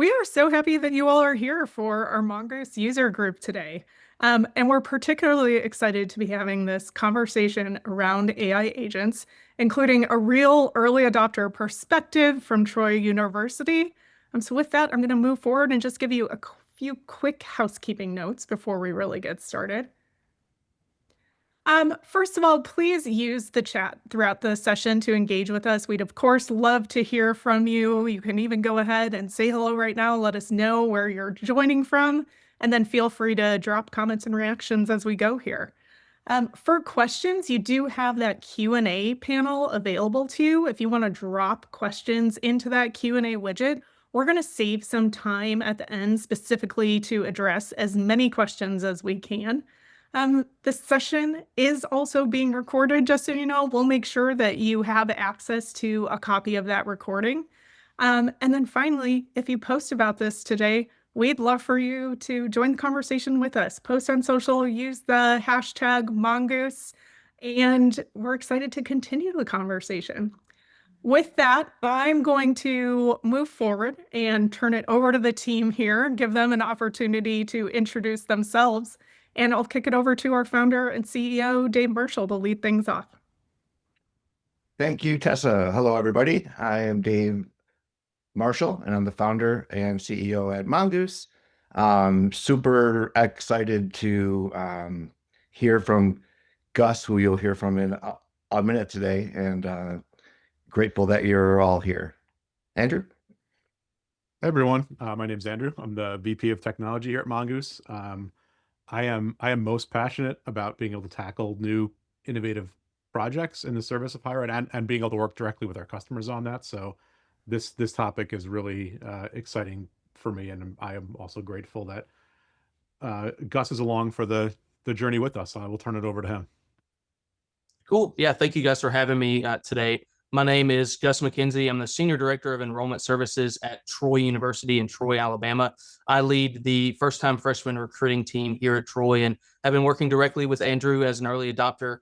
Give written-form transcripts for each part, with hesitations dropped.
We are so happy that you all are here for our Mongoose User Group today. And we're particularly excited to be having this conversation around AI agents, including a real early adopter perspective from Troy University. So with that, I'm going to move forward and just give you a few quick housekeeping notes before we really get started. First of all, please use the chat throughout the session to engage with us. We'd, of course, love to hear from you. You can even go ahead and say hello right now. Let us know where you're joining from, and then feel free to drop comments and reactions as we go here. For questions, you do have that Q&A panel available to you. If you want to drop questions into that Q&A widget, we're going to save some time at the end specifically to address as many questions as we can. This session is also being recorded, just so you know. We'll make sure that you have access to a copy of that recording. And then finally, if you post about this today, we'd love for you to join the conversation with us. Post on social, use the hashtag Mongoose, and we're excited to continue the conversation. With that, I'm going to move forward and turn it over to the team here, give them an opportunity to introduce themselves, and I'll kick it over to our founder and CEO, Dave Marshall, to lead things off. Thank you, Tessa. Hello, everybody. I am Dave Marshall, and I'm the founder and CEO at Mongoose. Super excited to hear from Gus, who you'll hear from in a minute today, and grateful that you're all here. Andrew? Hey everyone, my name's Andrew. I'm the VP of Technology here at Mongoose. I am most passionate about being able to tackle new innovative projects in the service of higher ed and being able to work directly with our customers on that. So this topic is really exciting for me, and I am also grateful that Gus is along for the journey with us. So I will turn it over to him. Cool. Yeah, thank you guys for having me today. My name is Gus McKenzie. I'm the Senior Director of Enrollment Services at Troy University in Troy, Alabama. I lead the first-time freshman recruiting team here at Troy and have been working directly with Andrew as an early adopter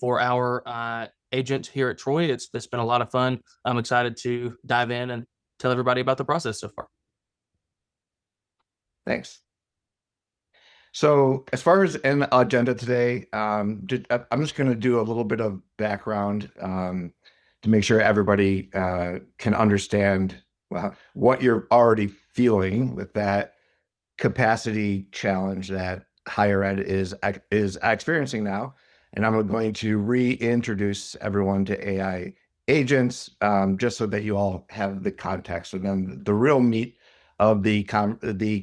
for our agent here at Troy. It's been a lot of fun. I'm excited to dive in and tell everybody about the process so far. Thanks. So as far as an agenda today, I'm just going to do a little bit of background to make sure everybody can understand what you're already feeling with that capacity challenge that higher ed is experiencing now. And I'm going to reintroduce everyone to AI agents, just so that you all have the context. And then the real meat of the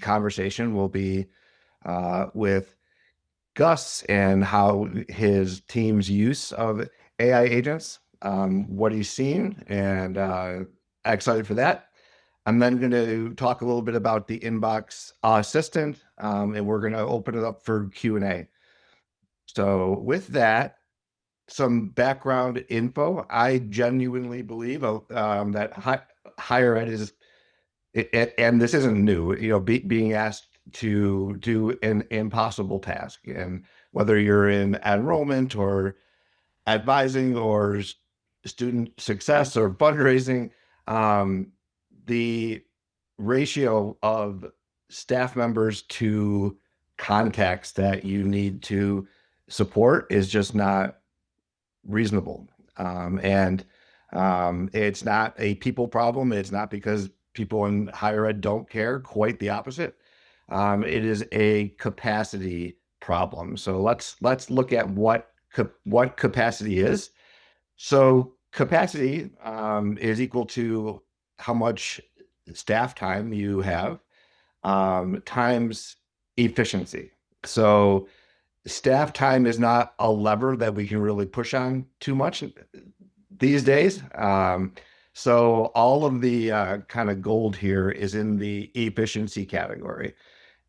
conversation will be with Gus and how his team's use of AI agents, what he's seen, and excited for that. I'm then going to talk a little bit about the inbox assistant, and we're going to open it up for Q&A. So with that, some background info. I genuinely believe that higher ed is, and this isn't new, being asked to do an impossible task. And whether you're in enrollment or advising or student success or fundraising, the ratio of staff members to contacts that you need to support is just not reasonable. And it's not a people problem. It's not because people in higher ed don't care, quite the opposite. It is a capacity problem. So let's look at what capacity is. So capacity is equal to how much staff time you have times efficiency. So staff time is not a lever that we can really push on too much these days. So all of the kind of gold here is in the efficiency category.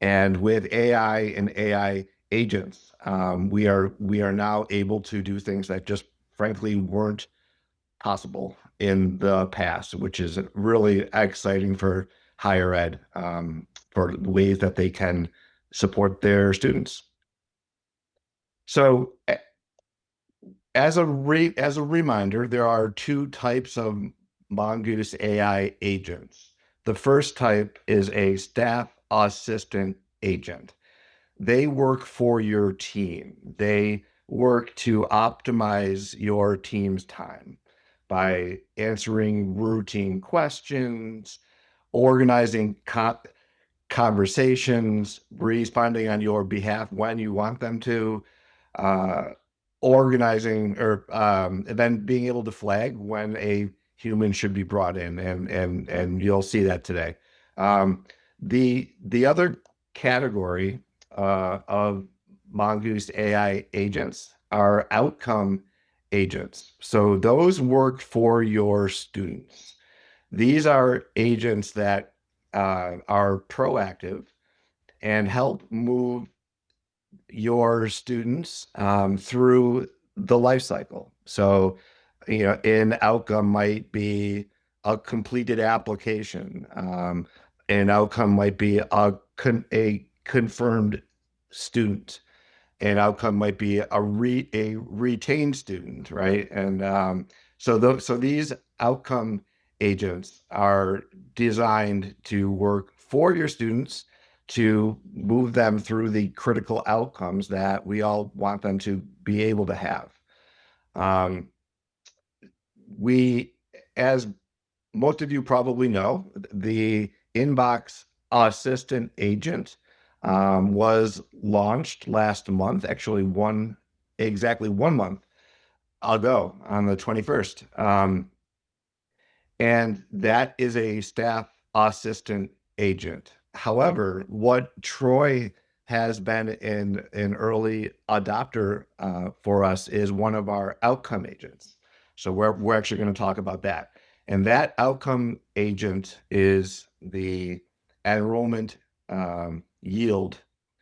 And with AI and AI agents, we are now able to do things that just frankly weren't possible in the past, which is really exciting for higher ed, for ways that they can support their students. So as a reminder, there are two types of Mongoose AI agents. The first type is a staff assistant agent. They work for your team. They work to optimize your team's time by answering routine questions, organizing conversations, responding on your behalf when you want them to, uh, organizing or and then being able to flag when a human should be brought in, and you'll see that today. The other category of Mongoose AI agents are outcome agents. So those work for your students. These are agents that are proactive and help move your students through the life cycle. So, an outcome might be a completed application. An outcome might be a confirmed student. An outcome might be a retained student, right? And so these outcome agents are designed to work for your students to move them through the critical outcomes that we all want them to be able to have. We, as most of you probably know, the Inbox Assistant Agent was launched last month, actually exactly 1 month ago on the 21st. And that is a staff assistant agent. However, what Troy has been an early adopter for us is one of our outcome agents. So we're actually going to talk about that. And that outcome agent is the enrollment yield.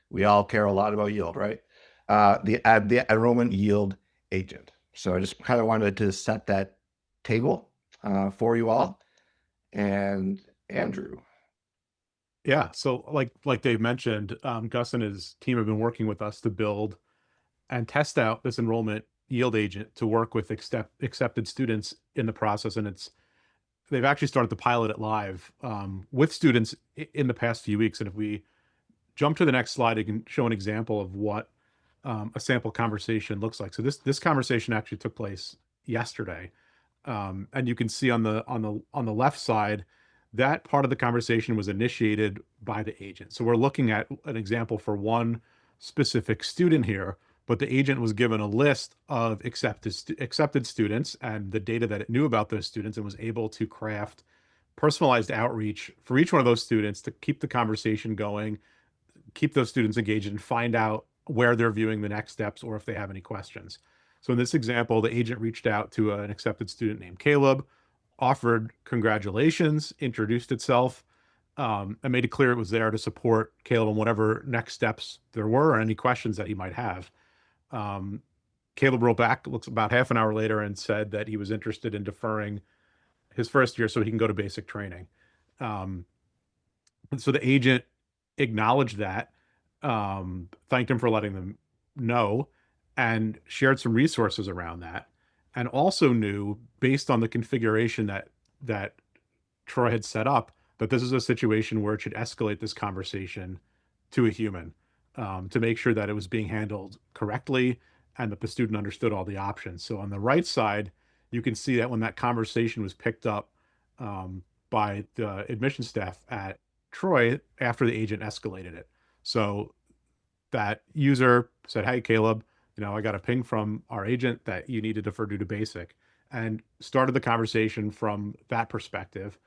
We all care a lot about yield, right? The enrollment yield agent. So I just kind of wanted to set that table for you all. And Andrew. Yeah. So like Dave mentioned, Gus and his team have been working with us to build and test out this enrollment yield agent to work with accepted students in the process. And they've actually started to pilot it live with students in the past few weeks. And if we jump to the next slide, it can show an example of what a sample conversation looks like. So this conversation actually took place yesterday. And you can see on the left side, that part of the conversation was initiated by the agent. So we're looking at an example for one specific student here, but the agent was given a list of accepted students and the data that it knew about those students, and was able to craft personalized outreach for each one of those students to keep the conversation going, keep those students engaged, and find out where they're viewing the next steps or if they have any questions. So in this example, the agent reached out to an accepted student named Caleb, offered congratulations, introduced itself, and made it clear it was there to support Caleb on whatever next steps there were or any questions that he might have. Caleb wrote back, looks about half an hour later, and said that he was interested in deferring his first year so he can go to basic training. And so the agent acknowledged that, thanked him for letting them know, and shared some resources around that, and also knew, based on the configuration that Troy had set up, that this is a situation where it should escalate this conversation to a human, to make sure that it was being handled correctly and that the student understood all the options. So on the right side, you can see that when that conversation was picked up by the admissions staff at Troy after the agent escalated it. So that user said, "Hey, Caleb, I got a ping from our agent that you need to defer due to basic," and started the conversation from that perspective.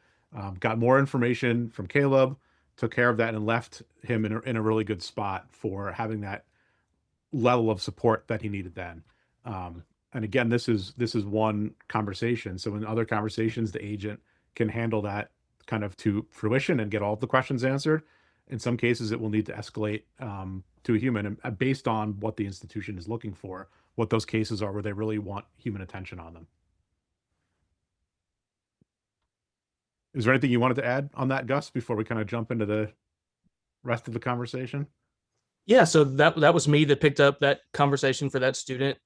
Got more information from Caleb, took care of that, and left him in a really good spot for having that level of support that he needed then. And again, this is one conversation. So in other conversations, the agent can handle that kind of to fruition and get all of the questions answered. In some cases, it will need to escalate to a human, and based on what the institution is looking for, what those cases are where they really want human attention on them. Is there anything you wanted to add on that, Gus, before we kind of jump into the rest of the conversation? Yeah, so that was me that picked up that conversation for that student.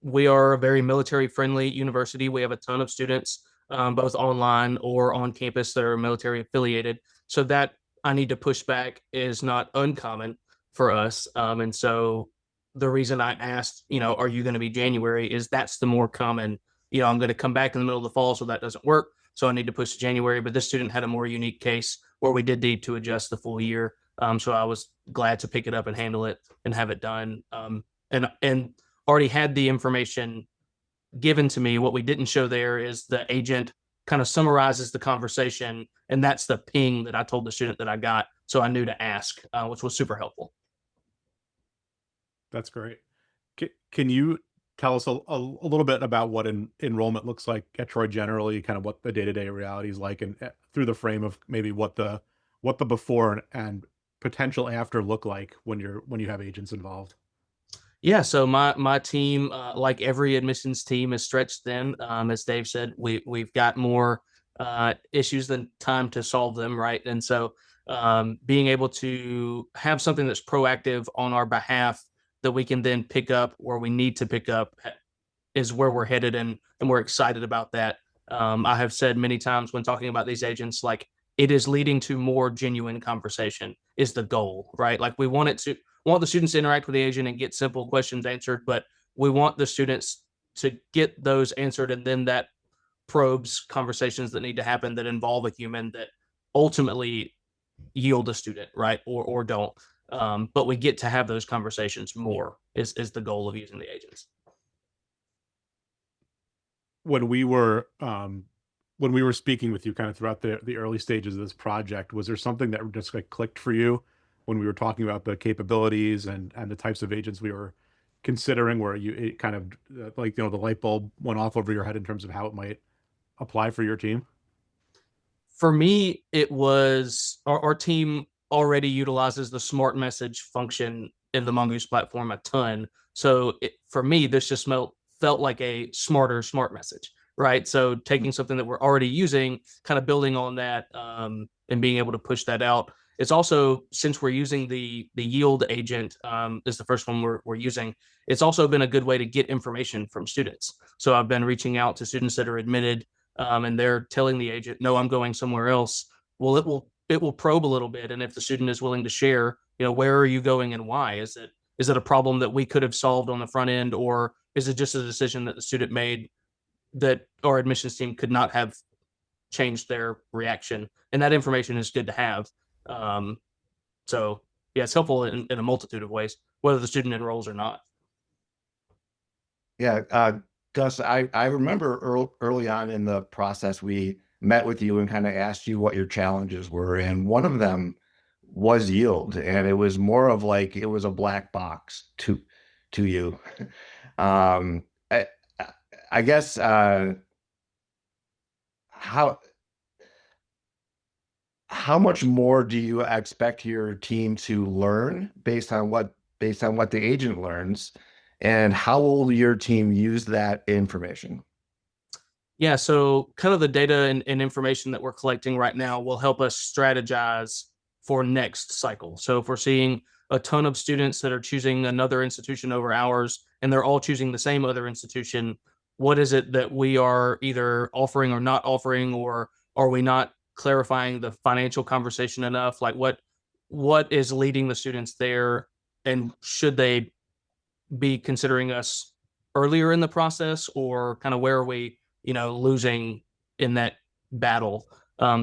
We are a very military friendly university. We have a ton of students both online or on campus that are military affiliated. So that I need to push back is not uncommon for us. And so the reason I asked, are you going to be January is that's the more common, I'm going to come back in the middle of the fall, so that doesn't work. So I need to push to January. But this student had a more unique case where we did need to adjust the full year. So I was glad to pick it up and handle it and have it done. And already had the information given to me. What we didn't show there is the agent kind of summarizes the conversation, and that's the ping that I told the student that I got. So I knew to ask, which was super helpful. That's great. Can you tell us a little bit about what enrollment looks like at Troy generally, kind of what the day-to-day reality is like, and through the frame of maybe what the before and potential after look like when you have agents involved? Yeah, so my team, like every admissions team, is stretched thin. As Dave said, we've got more issues than time to solve them, right? And so being able to have something that's proactive on our behalf that we can then pick up where we need to pick up is where we're headed, and we're excited about that. I have said many times when talking about these agents, like, it is leading to more genuine conversation is the goal, right? Like, we want the students to interact with the agent and get simple questions answered, but we want the students to get those answered, and then that probes conversations that need to happen that involve a human that ultimately yield a student, right? Or don't. But we get to have those conversations more is the goal of using the agents. When we were speaking with you kind of throughout the early stages of this project, was there something that just like clicked for you when we were talking about the capabilities and the types of agents we were considering, where it kind of like, the light bulb went off over your head in terms of how it might apply for your team? For me, it was our team already utilizes the smart message function in the Mongoose platform a ton. So for me, this just felt like a smarter smart message, right? So taking something that we're already using, kind of building on that, and being able to push that out. It's also, since we're using the yield agent, is the first one we're using. It's also been a good way to get information from students. So I've been reaching out to students that are admitted, and they're telling the agent, no, I'm going somewhere else. Well, it will probe a little bit, and if the student is willing to share, where are you going and why? Is it a problem that we could have solved on the front end, or is it just a decision that the student made that our admissions team could not have changed their reaction? And that information is good to have. So yeah, it's helpful in a multitude of ways, whether the student enrolls or not. Yeah, Gus, I remember early on in the process, we met with you and kind of asked you what your challenges were, and one of them was yield, and it was more of like it was a black box to you. Um, I, I guess how much more do you expect your team to learn based on what the agent learns, and how will your team use that information? Yeah, so kind of the data and information that we're collecting right now will help us strategize for next cycle. So if we're seeing a ton of students that are choosing another institution over ours, and they're all choosing the same other institution, what is it that we are either offering or not offering, or are we not clarifying the financial conversation enough? Like, what is leading the students there, and should they be considering us earlier in the process, or kind of where are we, losing in that battle?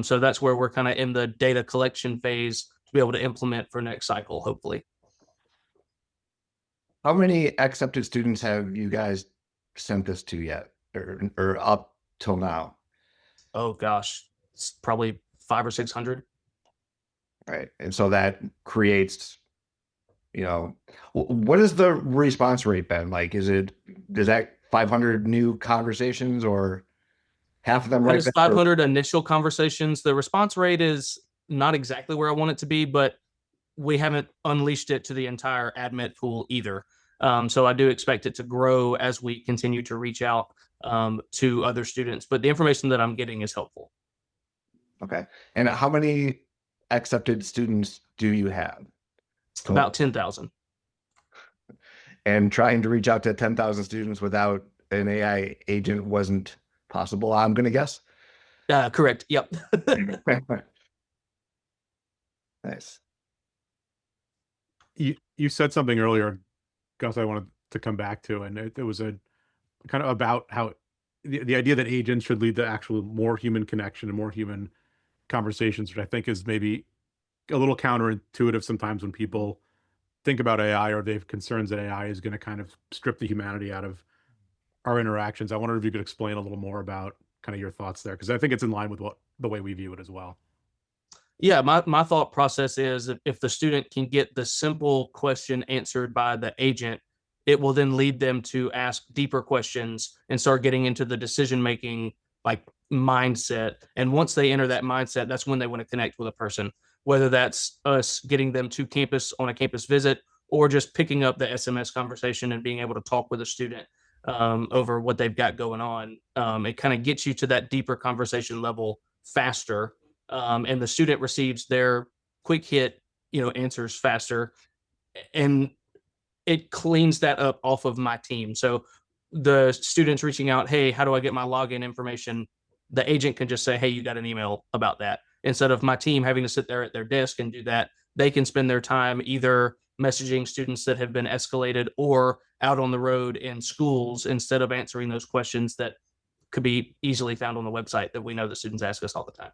So that's where we're kind of in the data collection phase to be able to implement for next cycle, hopefully. How many accepted students have you guys sent this to yet, or up till now? Oh gosh, it's probably 500 or 600. Right, and so that creates, what is the response rate been like? Is that 500 new conversations, or half of them That right is back? 500 initial conversations. The response rate is not exactly where I want it to be, but we haven't unleashed it to the entire admit pool either. So I do expect it to grow as we continue to reach out to other students. But the information that I'm getting is helpful. Okay, and how many accepted students do you have? About 10,000. And trying to reach out to 10,000 students without an AI agent wasn't possible, I'm going to guess. Correct. Yep. Nice. You said something earlier, Gus, I wanted to come back to, and it was a kind of about how the idea that agents should lead to actual more human connection and more human conversations, which I think is maybe a little counterintuitive sometimes when people think about AI or they have concerns that AI is going to kind of strip the humanity out of our interactions. I wonder if you could explain a little more about kind of your thoughts there, because I think it's in line with the way we view it as well. Yeah, my thought process is if the student can get the simple question answered by the agent, it will then lead them to ask deeper questions and start getting into the decision making like mindset. And once they enter that mindset, that's when they want to connect with a person, whether that's us getting them to campus on a campus visit or just picking up the SMS conversation and being able to talk with a student over what they've got going on. It kind of gets you to that deeper conversation level faster, and the student receives their quick hit, answers faster, and it cleans that up off of my team. So the students reaching out, hey, how do I get my login information? The agent can just say, hey, you got an email about that. Instead of my team having to sit there at their desk and do that, they can spend their time either messaging students that have been escalated or out on the road in schools instead of answering those questions that could be easily found on the website that we know the students ask us all the time.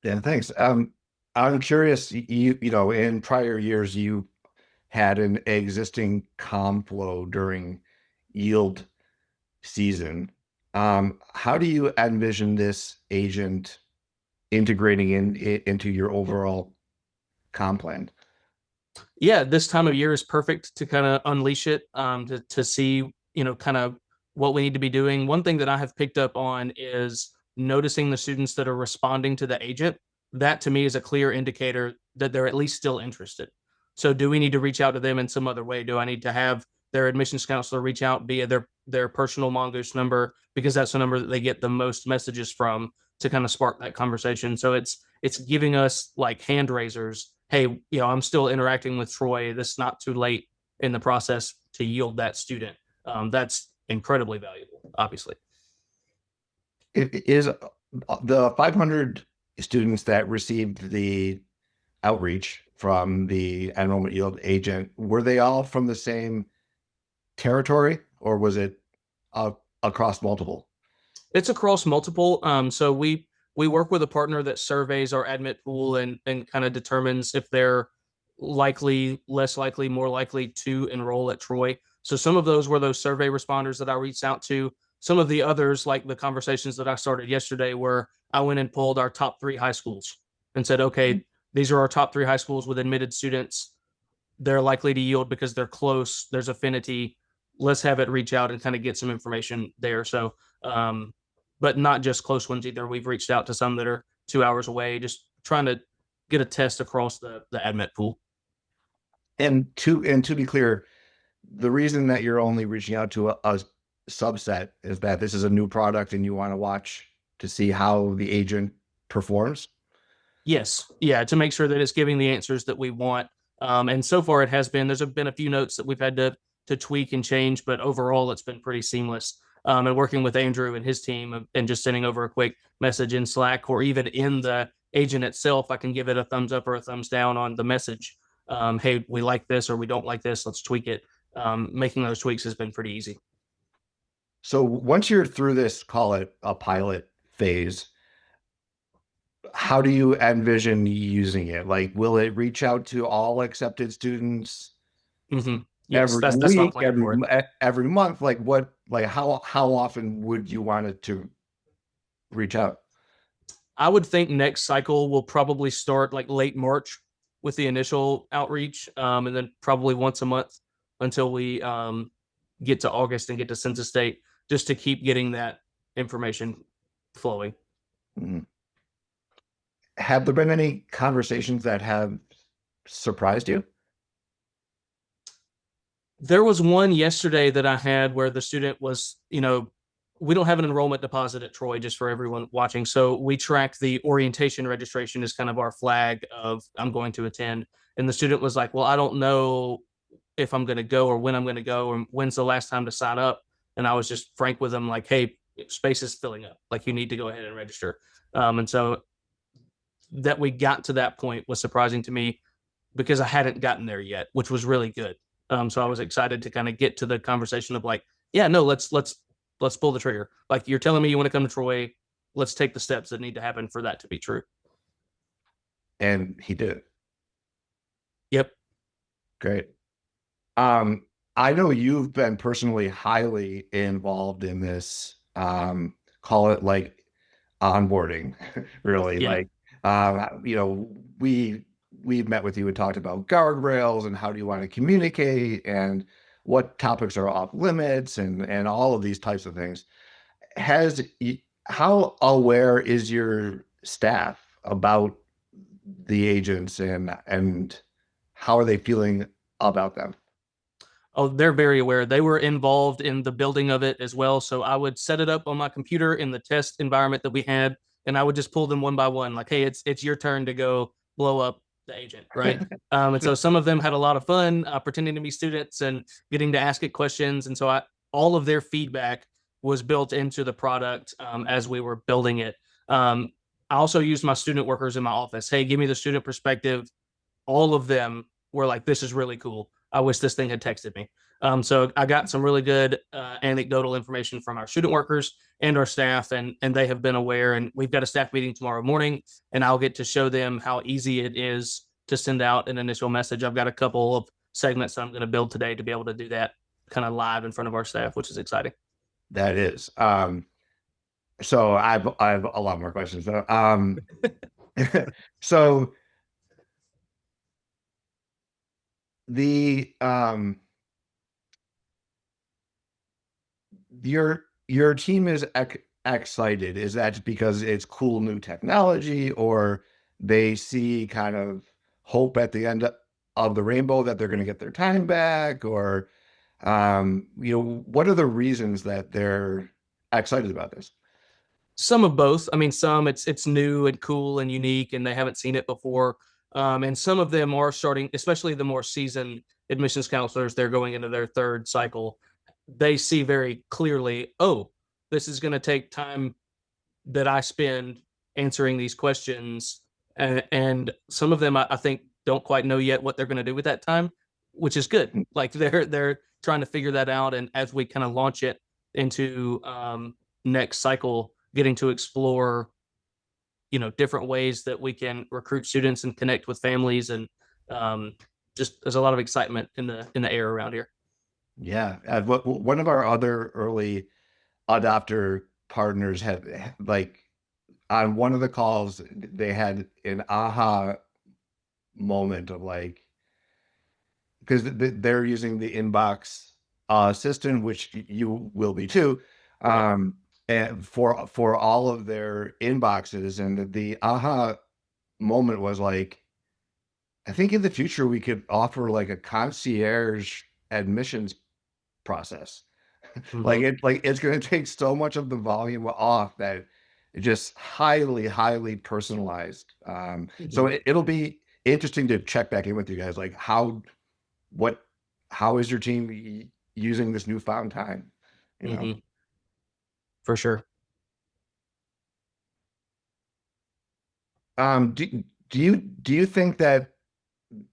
Yeah, thanks. I'm curious, in prior years, you had an existing comm flow during yield season. How do you envision this agent integrating into your overall comm plan? Yeah, this time of year is perfect to kind of unleash it, to see, kind of what we need to be doing. One thing that I have picked up on is noticing the students that are responding to the agent. That to me is a clear indicator that they're at least still interested. So do we need to reach out to them in some other way? Do I need to have their admissions counselor reach out via their personal Mongoose number, because that's the number that they get the most messages from, to kind of spark that conversation? So it's giving us like hand raisers. Hey, I'm still interacting with Troy. This is not too late in the process to yield that student. That's incredibly valuable, obviously. It is the 500 students that received the outreach from the enrollment yield agent, were they all from the same territory, or was it across multiple? It's across multiple. So we work with a partner that surveys our admit pool and kind of determines if they're likely, less likely, more likely to enroll at Troy. So some of those were those survey responders that I reached out to. Some of the others, like the conversations that I started yesterday, where I went and pulled our top 3 high schools and said, okay, these are our top 3 high schools with admitted students. They're likely to yield because they're close. There's affinity. Let's have it reach out and kind of get some information there. So, but not just close ones either. We've reached out to some that are 2 hours away, just trying to get a test across the admit pool. And to be clear, the reason that you're only reaching out to a subset is that this is a new product and you want to watch to see how the agent performs. Yes. Yeah. To make sure that it's giving the answers that we want. And so far it has been. There's been a few notes that we've had to tweak and change, but overall it's been pretty seamless. And working with Andrew and his team and just sending over a quick message in Slack or even in the agent itself, I can give it a thumbs up or a thumbs down on the message. Hey, we like this or we don't like this. Let's tweak it. Making those tweaks has been pretty easy. So once you're through this, call it a pilot phase, how do you envision using it? Like, will it reach out to all accepted students Yes, every that's my week, plan for it. every month? Like what, like how often would you want it to reach out? I would think next cycle will probably start like late March with the initial outreach, and then probably once a month until we get to August and get to census date, just to keep getting that information flowing. Mhm. Have there been any conversations that have surprised you? There was one yesterday that I had where the student was, we don't have an enrollment deposit at Troy, just for everyone watching. So we track the orientation registration as kind of our flag of I'm going to attend. And the student was like, well, I don't know if I'm going to go or when I'm going to go or when's the last time to sign up. And I was just frank with them, like, hey, space is filling up. Like you need to go ahead and register. And so that we got to that point was surprising to me because I hadn't gotten there yet, which was really good. So I was excited to kind of get to the conversation of like, yeah, no, let's pull the trigger. Like you're telling me you want to come to Troy, let's take the steps that need to happen for that to be true. And he did it. Yep. Great. I know you've been personally highly involved in this, call it like onboarding, really. Yeah. Like, you know, we've met with you and talked about guardrails and how do you want to communicate and what topics are off limits and all of these types of things. How aware is your staff about the agents and how are they feeling about them? Oh, they're very aware. They were involved in the building of it as well. So I would set it up on my computer in the test environment that we had, and I would just pull them one by one, like, hey, it's your turn to go blow up the agent, right? And so some of them had a lot of fun pretending to be students and getting to ask it questions. And so all of their feedback was built into the product as we were building it. I also used my student workers in my office. Hey, give me the student perspective. All of them were like, this is really cool. I wish this thing had texted me. So I got some really good anecdotal information from our student workers and our staff, and they have been aware. And we've got a staff meeting tomorrow morning, and I'll get to show them how easy it is to send out an initial message. I've got a couple of segments that I'm going to build today to be able to do that kind of live in front of our staff, which is exciting. That is. So I've a lot more questions though. So the your team is excited. Is that because it's cool new technology, or they see kind of hope at the end of the rainbow that they're going to get their time back, or you know, what are the reasons that they're excited about this? Some of both. I mean, some it's new and cool and unique, and they haven't seen it before. And some of them are starting, especially the more seasoned admissions counselors. They're going into their third cycle. They see very clearly, oh, this is going to take time that I spend answering these questions, and some of them I think don't quite know yet what they're going to do with that time, which is good. Like they're trying to figure that out, and as we kind of launch it into next cycle, getting to explore, different ways that we can recruit students and connect with families, and just there's a lot of excitement in the air around here. Yeah, one of our other early adopter partners had like on one of the calls they had an aha moment of like, because they're using the inbox system, which you will be too, Right. and for all of their inboxes, and the aha moment was like, I think in the future we could offer like a concierge admissions process. Mhm. Like it's going to take so much of the volume off that it just highly personalized. So Mhm. it'll be interesting to check back in with you guys. Like what, how is your team using this newfound time? You know, Mhm. For sure. do you think that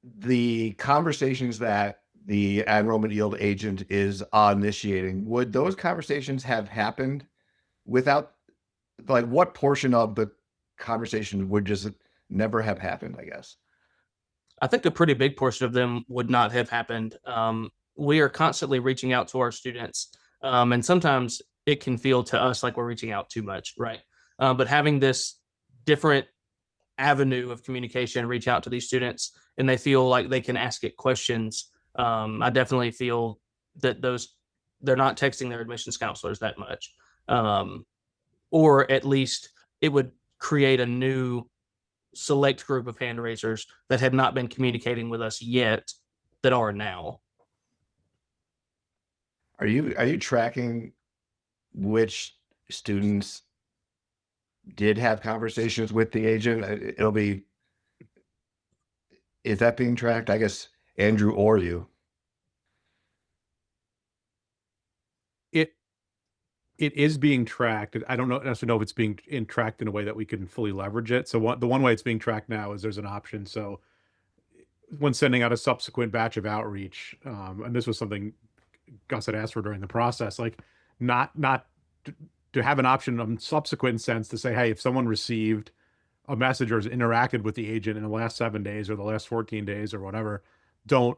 the conversations that the enrollment yield agent is initiating, would those conversations have happened without, like, what portion of the conversation would just never have happened, I guess? I think a pretty big portion of them would not have happened. We are constantly reaching out to our students, and sometimes it can feel to us like we're reaching out too much, right? But having this different avenue of communication, reach out to these students, and they feel like they can ask it questions. I definitely feel that they're not texting their admissions counselors that much, um, or at least it would create a new select group of hand raisers that had not been communicating with us yet that are now. Are you tracking which students did have conversations with the agent? It'll be, is that being tracked? I guess Andrew or you. It it is being tracked. I don't necessarily know if it's being tracked in a way that we can fully leverage it. So the one way it's being tracked now is there's an option. So when sending out a subsequent batch of outreach, and this was something Gus had asked for during the process, like not to have an option on subsequent sends to say, hey, if someone received a message or has interacted with the agent in the last 7 days or the last 14 days or whatever, don't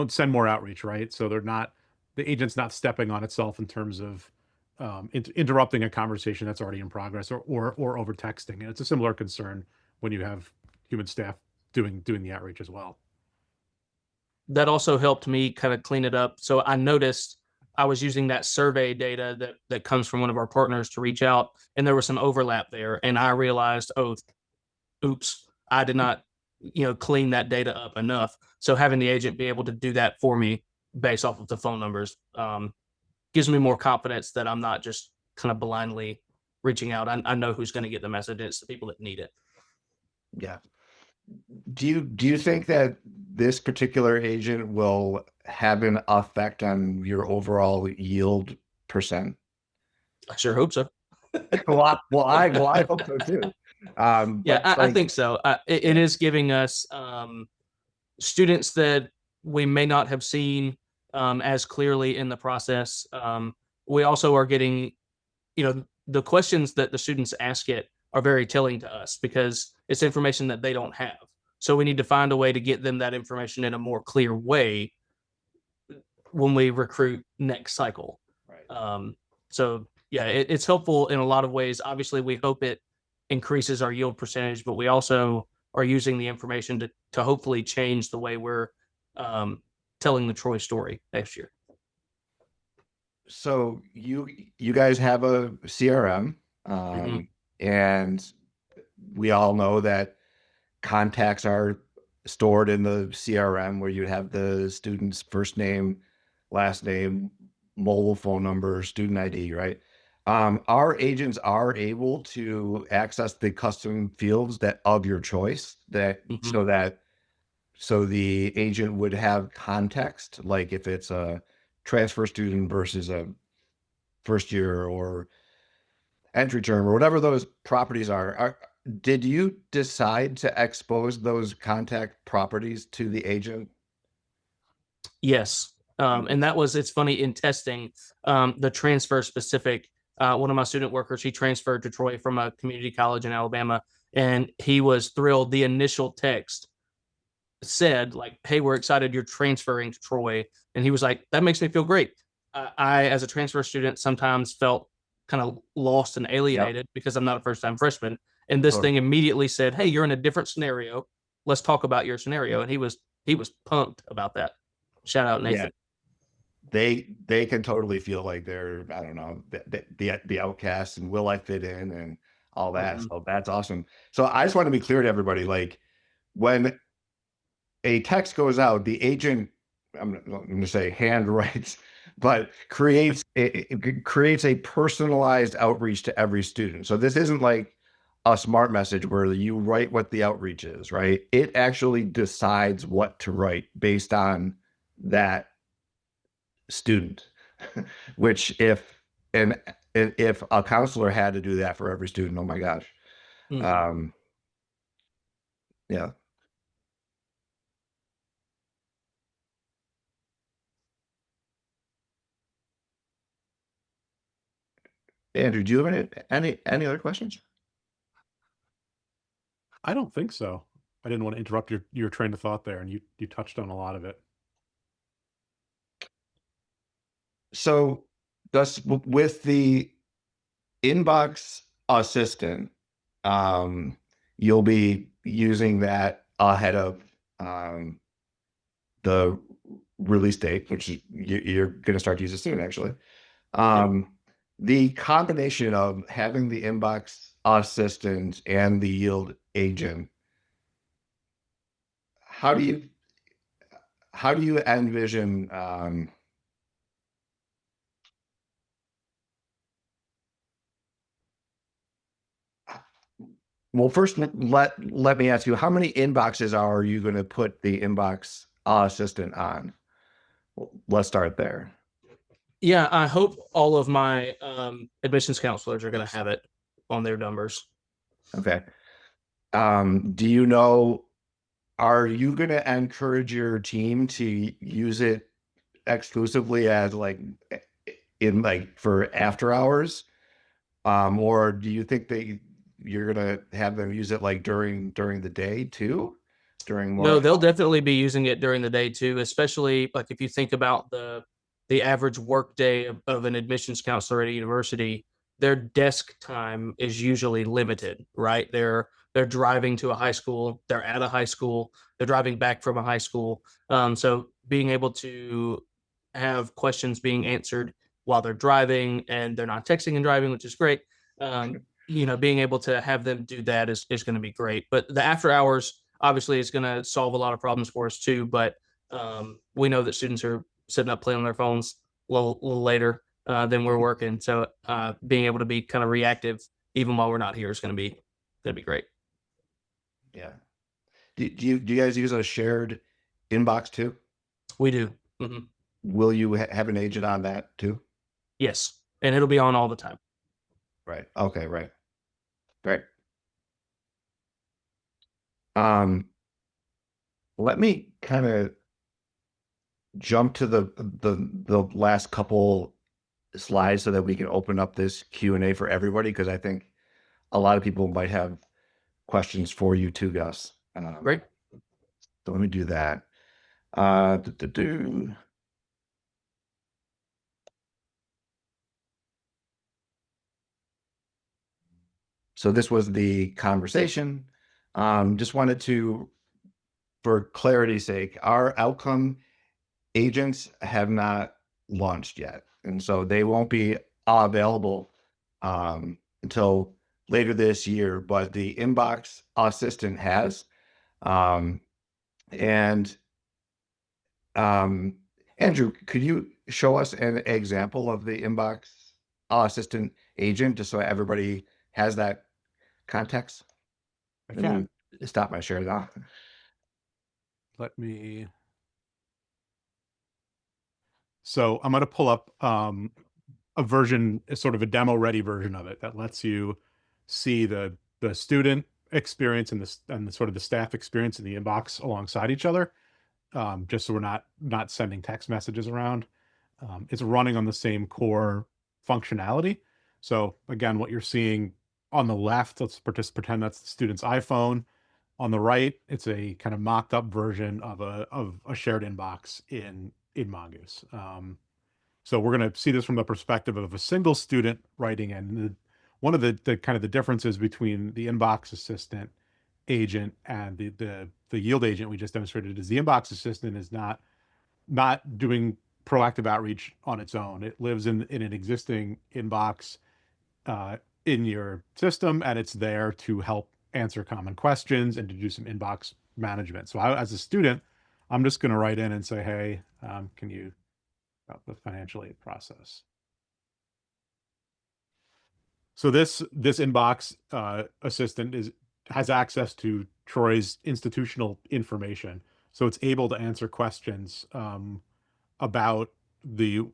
send more outreach, right? So the agent's not stepping on itself in terms of interrupting a conversation that's already in progress or over texting. And it's a similar concern when you have human staff doing the outreach as well. That also helped me kind of clean it up. So I noticed I was using that survey data that comes from one of our partners to reach out, and there was some overlap there. And I realized, oh, oops, I did not, clean that data up enough. So having the agent be able to do that for me based off of the phone numbers gives me more confidence that I'm not just kind of blindly reaching out. I know who's going to get the message. It's the people that need it. Yeah. Do you think that this particular agent will have an effect on your overall yield percent? I sure hope so. I hope so too. I think so. It is giving us students that we may not have seen as clearly in the process. We also are getting, the questions that the students ask it are very telling to us because it's information that they don't have. So we need to find a way to get them that information in a more clear way when we recruit next cycle. Right. So yeah, it's helpful in a lot of ways. Obviously, we hope it increases our yield percentage, but we also are using the information to hopefully change the way we're telling the Troy story next year. So you guys have a CRM, and we all know that contacts are stored in the CRM where you have the student's first name, last name, mobile phone number, student ID, right? Our agents are able to access the custom fields that of your choice so the agent would have context, like if it's a transfer student versus a first year or entry term or whatever those properties are. Did you decide to expose those contact properties to the agent? Yes. And it's funny in testing, the transfer specific, one of my student workers, he transferred to Troy from a community college in Alabama, and he was thrilled. The initial text said like, hey, we're excited you're transferring to Troy. And he was like, that makes me feel great. I, as a transfer student, sometimes felt kind of lost and alienated because I'm not a first time freshman. And this thing immediately said, hey, you're in a different scenario. Let's talk about your scenario. And he was pumped about that. Shout out Nathan. Yeah. They can totally feel like they're, I don't know, the outcast and will I fit in and all that. So that's awesome. So I just want to be clear to everybody, like when a text goes out, the agent, I'm going to say handwrites, but creates a personalized outreach to every student. So this isn't like a smart message where you write what the outreach is, right? It actually decides what to write based on that student, which if a counselor had to do that for every student, oh my gosh. Yeah. Andrew, do you have any other questions? I don't think so. I didn't want to interrupt your train of thought there, and you touched on a lot of it. So thus with the inbox assistant, you'll be using that ahead of the release date, which you're going to start to use it soon, actually. The combination of having the inbox assistant and the yield agent, how do you envision well, first let me ask you, how many inboxes are you going to put the inbox assistant on? Well, let's start there. Yeah, I hope all of my admissions counselors are going to have it on their numbers. Okay. Do you know, are you going to encourage your team to use it exclusively as like in like for after hours? Or do you think you're gonna have them use it like during the day too? During No, more they'll definitely be using it during the day too, especially like if you think about the average work day of an admissions counselor at a university, their desk time is usually limited, right? They're driving to a high school, they're at a high school, they're driving back from a high school. So being able to have questions being answered while they're driving and they're not texting and driving, which is great. Being able to have them do that is going to be great. But the after hours obviously is going to solve a lot of problems for us too. But we know that students are sitting up playing on their phones a little later than we're working. So being able to be kind of reactive even while we're not here is going to be great. yeah. Do you guys use a shared inbox too? We do. Mhm. Will you have an agent on that too? Yes, and it'll be on all the time. Right. Okay. Right. Right. Um, Let me kind of jump to the last couple slides so that we can open up this Q&A for everybody, because I think a lot of people might have questions for you too, Gus. Great. So let me do that. So this was the conversation. Just wanted to, for clarity's sake, our outcome agents have not launched yet. And so they won't be available until later this year, but the inbox assistant has. Um, and Andrew, could you show us an example of the inbox assistant agent just so everybody has that context? I Let can. me stop my share now. Let me. So I'm going to pull up a version, sort of a demo ready version of it that lets you see the student experience and the sort of the staff experience in the inbox alongside each other, just so we're not sending text messages around. It's running on the same core functionality. So again, what you're seeing on the left, let's just pretend that's the student's iPhone. On the right, it's a kind of mocked up version of a shared inbox in Mongoose. So we're going to see this from the perspective of a single student writing in. One of the kind of the differences between the inbox assistant agent and the yield agent we just demonstrated is the inbox assistant is not doing proactive outreach on its own. It lives in an existing inbox in your system, and it's there to help answer common questions and to do some inbox management. So as a student, I'm just going to write in and say, hey, can you help the financial aid process? So this inbox assistant has access to Troy's institutional information, so it's able to answer questions about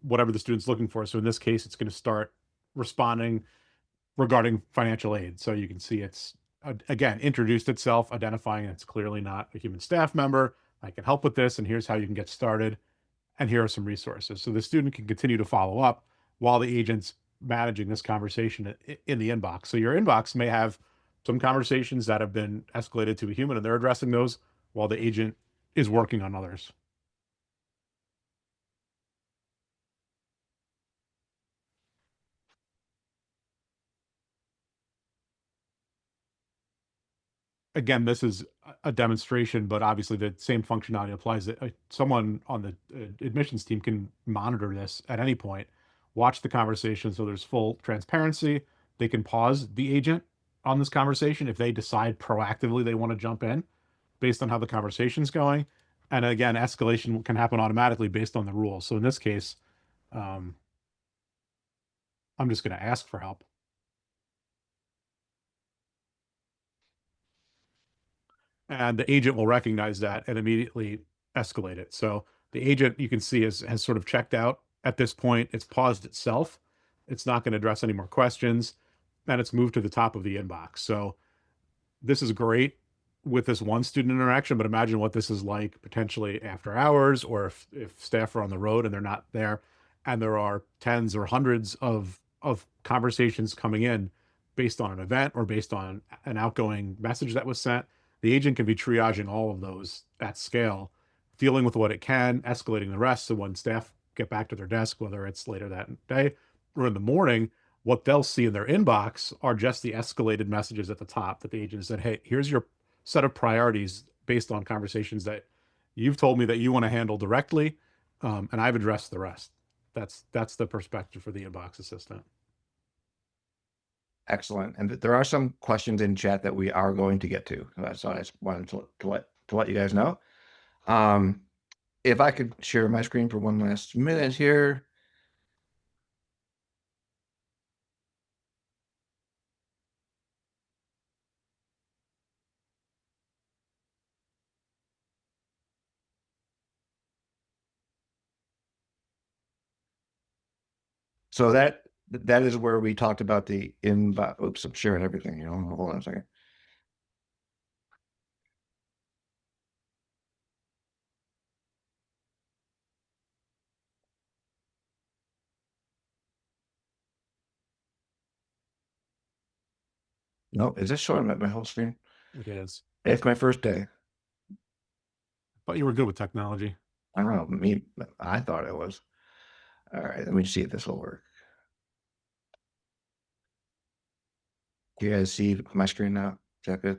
whatever the student's looking for. So in this case, it's going to start responding regarding financial aid. So you can see it's again introduced itself, identifying it's clearly not a human staff member. I can help with this, and here's how you can get started, and here are some resources. So the student can continue to follow up while the agent's managing this conversation in the inbox. So your inbox may have some conversations that have been escalated to a human, and they're addressing those while the agent is working on others. Again, this is a demonstration, but obviously the same functionality applies. That someone on the admissions team can monitor this at any point, watch the conversation so there's full transparency. They can pause the agent on this conversation if they decide proactively they want to jump in based on how the conversation's going. And again, escalation can happen automatically based on the rules. So in this case, I'm just going to ask for help. And the agent will recognize that and immediately escalate it. So the agent, you can see, has sort of checked out At this point, it's paused itself. It's not going to address any more questions, and it's moved to the top of the inbox. So this is great with this one student interaction, but imagine what this is like potentially after hours, or if staff are on the road and they're not there, and there are tens or hundreds of conversations coming in based on an event or based on an outgoing message that was sent. The agent can be triaging all of those at scale, dealing with what it can, escalating the rest. So when staff get back to their desk, whether it's later that day or in the morning, what they'll see in their inbox are just the escalated messages at the top that the agent said, hey, here's your set of priorities based on conversations that you've told me that you want to handle directly, and I've addressed the rest. That's the perspective for the inbox assistant. Excellent. And there are some questions in chat that we are going to get to. So I just wanted to let you guys know. If I could share my screen for one last minute here. So that is where we talked about the inbox. Oops, I'm sharing everything. Hold on a second. No, is this showing my whole screen? It is. It's my first day. But you were good with technology. I don't know. I thought it was. All right, let me see if this will work. You guys see my screen now? Is that good?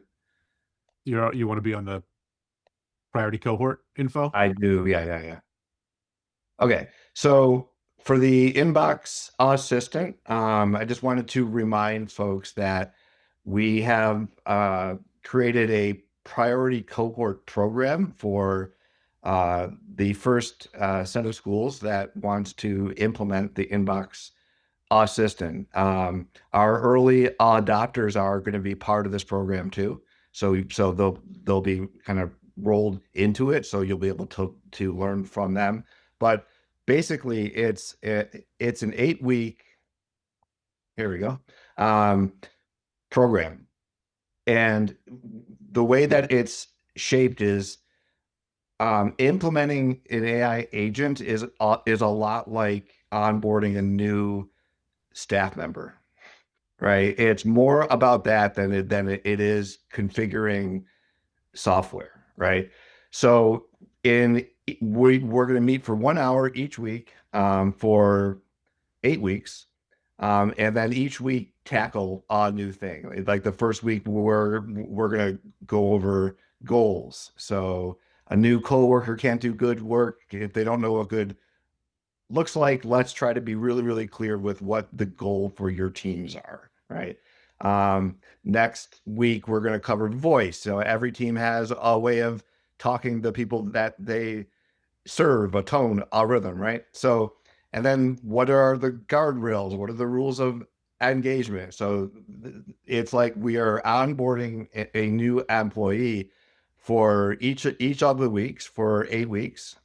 You want to be on the priority cohort info? I do. Yeah. Okay, so for the inbox assistant, I just wanted to remind folks that we have created a priority cohort program for the first set of schools that wants to implement the inbox assistant. Our early adopters are going to be part of this program too. So they'll be kind of rolled into it. So you'll be able to learn from them. But basically, it's an 8-week. Here we go. Program, and the way that it's shaped is implementing an AI agent is a lot like onboarding a new staff member, right? It's more about that than it is configuring software, right? So we're going to meet for 1 hour each week for 8 weeks, and then each week tackle a new thing. Like the first week, we're going to go over goals. So a new coworker can't do good work if they don't know what good looks like. Let's try to be really, really clear with what the goal for your teams are, right? Next week, we're going to cover voice. So every team has a way of talking to people that they serve, a tone, a rhythm, right? So, and then what are the guardrails? What are the rules of engagement? So it's like we are onboarding a new employee for each of the weeks for 8 weeks.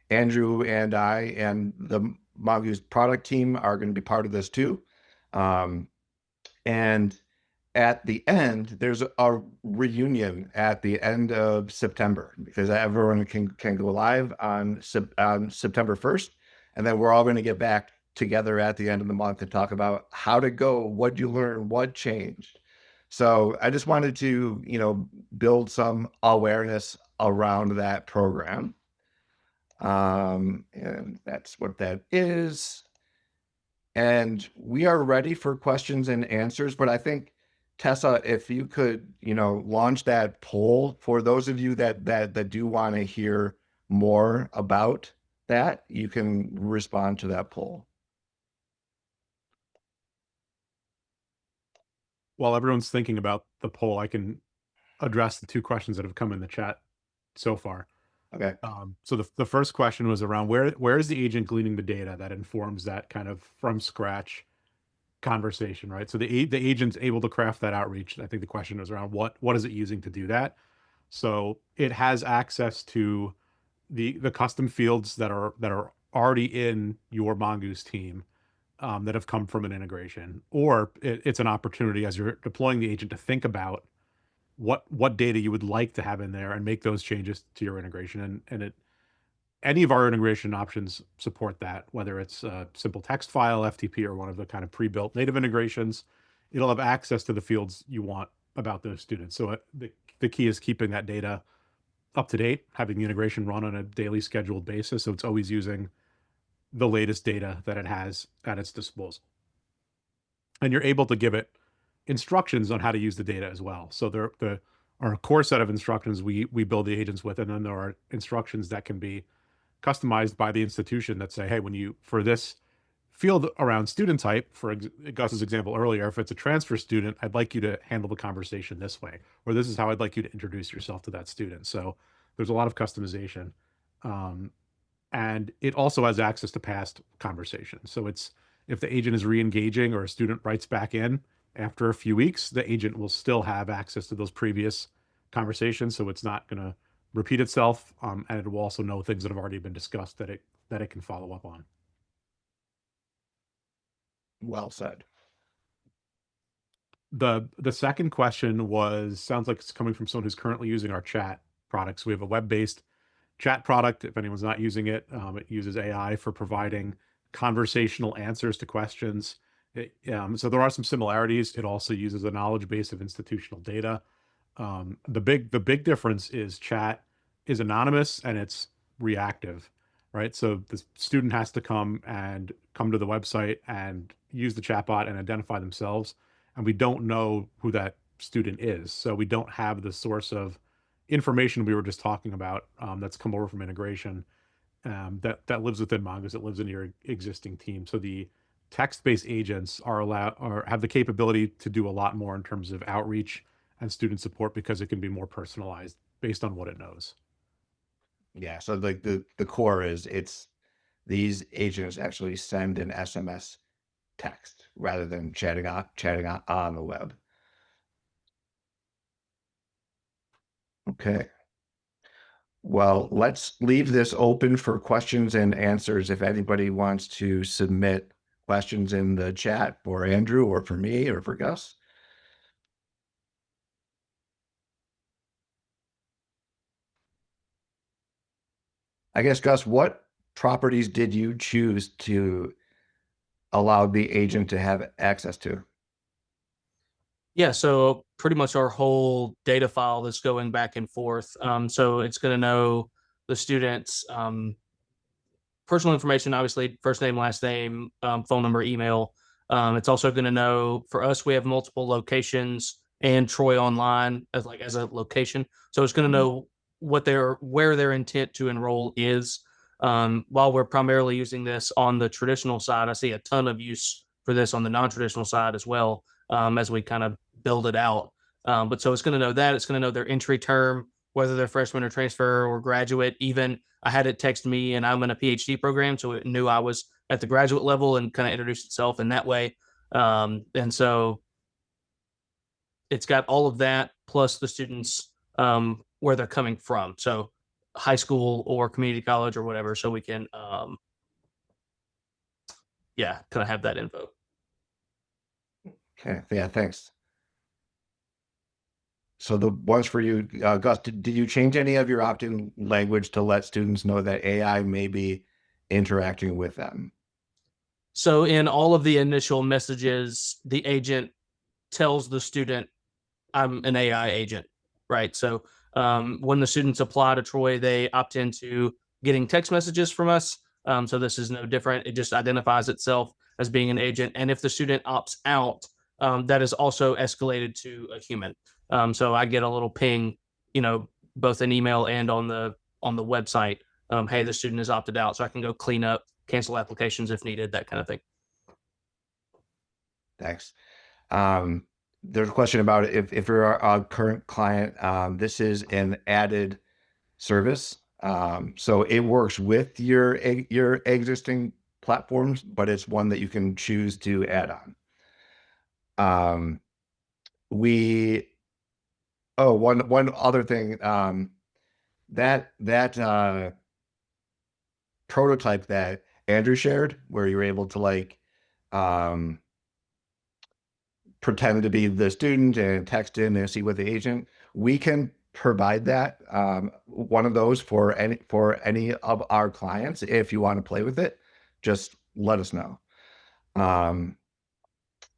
Andrew and I and the Mongoose product team are going to be part of this too. And at the end, there's a reunion at the end of September because everyone can go live on September 1st. And then we're all going to get back together at the end of the month and talk about how to go, what you learned, what changed. So I just wanted to, build some awareness around that program. And that's what that is. And we are ready for questions and answers, but I think Tessa, if you could, launch that poll for those of you that do want to hear more about that, you can respond to that poll. While everyone's thinking about the poll, I can address the 2 questions that have come in the chat so far. Okay. So the first question was around where is the agent gleaning the data that informs that kind of from scratch conversation, right? So the agent's able to craft that outreach. I think the question was around what is it using to do that? So it has access to the custom fields that are already in your Mongoose team that have come from an integration, or it's an opportunity as you're deploying the agent to think about what data you would like to have in there and make those changes to your integration. And any of our integration options support that, whether it's a simple text file, FTP, or one of the kind of pre-built native integrations. It'll have access to the fields you want about those students. So the key is keeping that data up to date, having the integration run on a daily scheduled basis, so it's always using the latest data that it has at its disposal. And you're able to give it instructions on how to use the data as well. So there are a core set of instructions we build the agents with, and then there are instructions that can be customized by the institution that say, hey, when you, for this field around student type, for Gus's example earlier, if it's a transfer student, I'd like you to handle the conversation this way, or this is how I'd like you to introduce yourself to that student. So there's a lot of customization. And it also has access to past conversations. So it's, if the agent is re-engaging or a student writes back in after a few weeks, the agent will still have access to those previous conversations. So it's not going to repeat itself. And it will also know things that have already been discussed that it can follow up on. Well said. The second question was, sounds like it's coming from someone who's currently using our chat products. We have a web-based chat product. If anyone's not using it, it uses AI for providing conversational answers to questions. So there are some similarities. It also uses a knowledge base of institutional data. The big difference is chat is anonymous and it's reactive, right? So the student has to come to the website and use the chatbot and identify themselves. And we don't know who that student is. So we don't have the source of information we were just talking about that's come over from integration that lives within Mongoose, that lives in your existing team. So the text-based agents are allowed or have the capability to do a lot more in terms of outreach and student support because it can be more personalized based on what it knows. Yeah. So the core is these agents actually send an SMS text rather than chatting on the web. Okay. Well, let's leave this open for questions and answers. If anybody wants to submit questions in the chat for Andrew or for me or for Gus. I guess, Gus, what properties did you choose to allow the agent to have access to? Yeah, so pretty much our whole data file that's going back and forth. So it's going to know the student's personal information, obviously, first name, last name, phone number, email. It's also going to know, for us, we have multiple locations and Troy Online as a location. So it's going to know where their intent to enroll is. While we're primarily using this on the traditional side, I see a ton of use for this on the non-traditional side as well, as we kind of build it out. But so it's going to know that. It's going to know their entry term, whether they're freshman or transfer or graduate. Even I had it text me, and I'm in a PhD program, so it knew I was at the graduate level and kind of introduced itself in that way. And so it's got all of that plus the students where they're coming from. So high school or community college or whatever. So we can, kind of have that info. Okay. Yeah. Thanks. So the ones for you, Gus, did you change any of your opt-in language to let students know that AI may be interacting with them? So in all of the initial messages, the agent tells the student, I'm an AI agent, right? So when the students apply to Troy, they opt into getting text messages from us. So this is no different. It just identifies itself as being an agent. And if the student opts out, that is also escalated to a human. So I get a little ping, both an email and on the website. Hey, the student has opted out, so I can go clean up, cancel applications if needed, that kind of thing. Thanks. There's a question about if you're a current client, this is an added service. So it works with your existing platforms, but it's one that you can choose to add on. One other thing, that prototype that Andrew shared, where you're able to like pretend to be the student and text in and see what the agent, we can provide that, one of those for any of our clients. If you want to play with it, just let us know.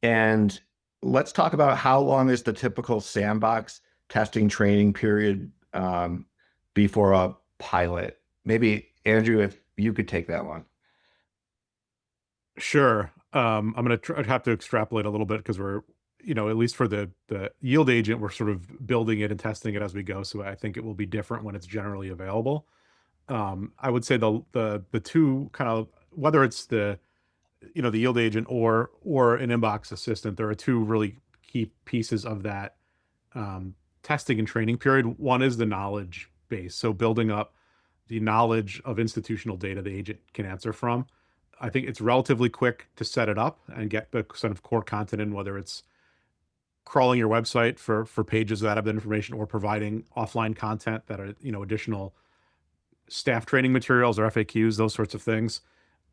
And let's talk about how long is the typical sandbox testing training period before a pilot. Maybe Andrew, if you could take that one. Sure. I'm going to have to extrapolate a little bit because we're, at least for the yield agent, we're sort of building it and testing it as we go. So I think it will be different when it's generally available. I would say the two kind of, whether it's the yield agent or an inbox assistant, there are two really key pieces of that testing and training period. One is the knowledge base. So building up the knowledge of institutional data the agent can answer from. I think it's relatively quick to set it up and get the sort of core content in, whether it's crawling your website for pages that have that information or providing offline content that are, additional staff training materials or FAQs, those sorts of things.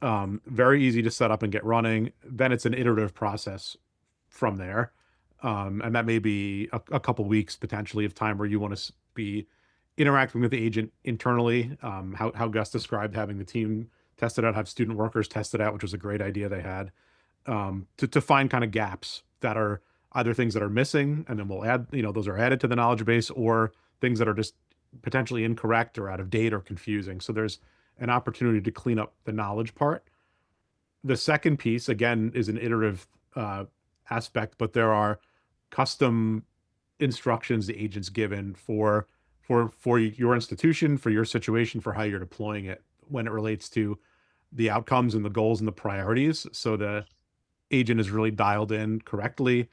Very easy to set up and get running. Then it's an iterative process from there. And that may be a couple weeks potentially of time where you want to be interacting with the agent internally. How Gus described having the team test it out, have student workers test it out, which was a great idea they had, to find kind of gaps that are either things that are missing, and then we'll add, those are added to the knowledge base, or things that are just potentially incorrect or out of date or confusing. So there's an opportunity to clean up the knowledge part. The second piece, again, is an iterative aspect, but there are custom instructions the agent's given for your institution, for your situation, for how you're deploying it when it relates to the outcomes and the goals and the priorities. So the agent is really dialed in correctly.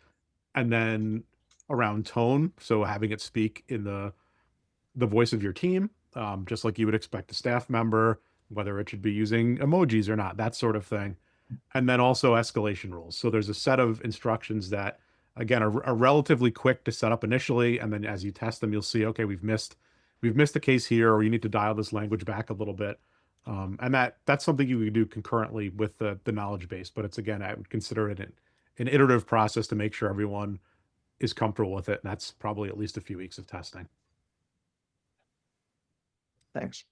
And then around tone, so having it speak in the voice of your team, just like you would expect a staff member, whether it should be using emojis or not, that sort of thing. And then also escalation rules. So there's a set of instructions that, again, are relatively quick to set up initially. And then as you test them, you'll see, okay, we've missed a case here, or you need to dial this language back a little bit. And that's something you can do concurrently with the knowledge base. But it's, again, I would consider it an iterative process to make sure everyone is comfortable with it. And that's probably at least a few weeks of testing. Thanks.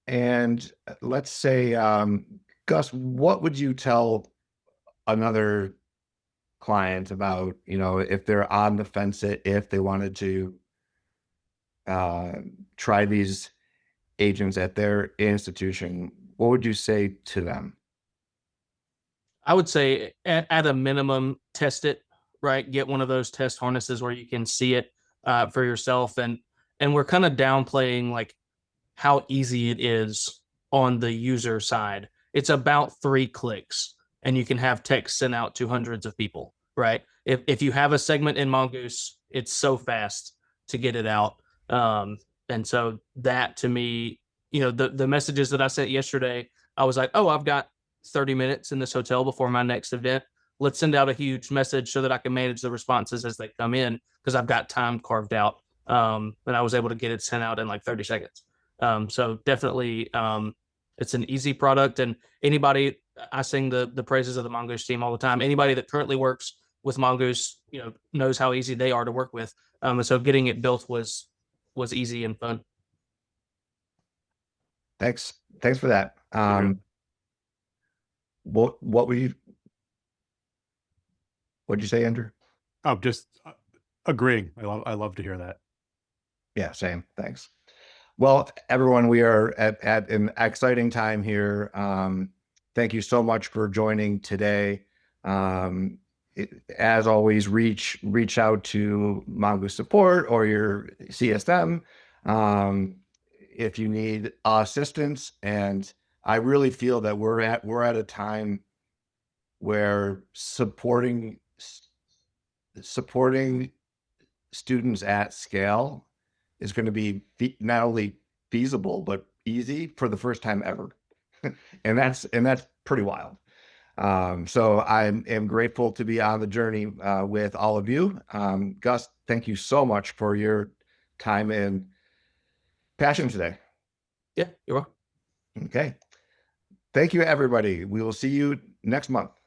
And let's say, Gus, what would you tell another client about, if they're on the fence, if they wanted to try these agents at their institution? What would you say to them? I would say at a minimum, test it, right? Get one of those test harnesses where you can see it for yourself. And we're kind of downplaying like how easy it is on the user side. It's about 3 clicks and you can have text sent out to hundreds of people, right? If you have a segment in Mongoose, it's so fast to get it out. And so that, to me, the messages that I sent yesterday, I was like, oh, I've got 30 minutes in this hotel before my next event. Let's send out a huge message so that I can manage the responses as they come in, because I've got time carved out. And I was able to get it sent out in like 30 seconds. So definitely, it's an easy product, and anybody, I sing the praises of the Mongoose team all the time. Anybody that currently works with Mongoose, knows how easy they are to work with. And so getting it built was easy and fun. Thanks for that. What'd you say, Andrew? Oh, just agreeing. I love to hear that. Yeah, same. Thanks. Well, everyone, we are at an exciting time here. Thank you so much for joining today. As always, reach out to Mongoose support or your CSM if you need assistance. And I really feel that we're at a time where supporting students at scale is going to be not only feasible but easy for the first time ever, and that's pretty wild. So I am grateful to be on the journey with all of you. Gus, thank you so much for your time and passion today. Yeah, you're welcome. Okay. Thank you, everybody. We will see you next month.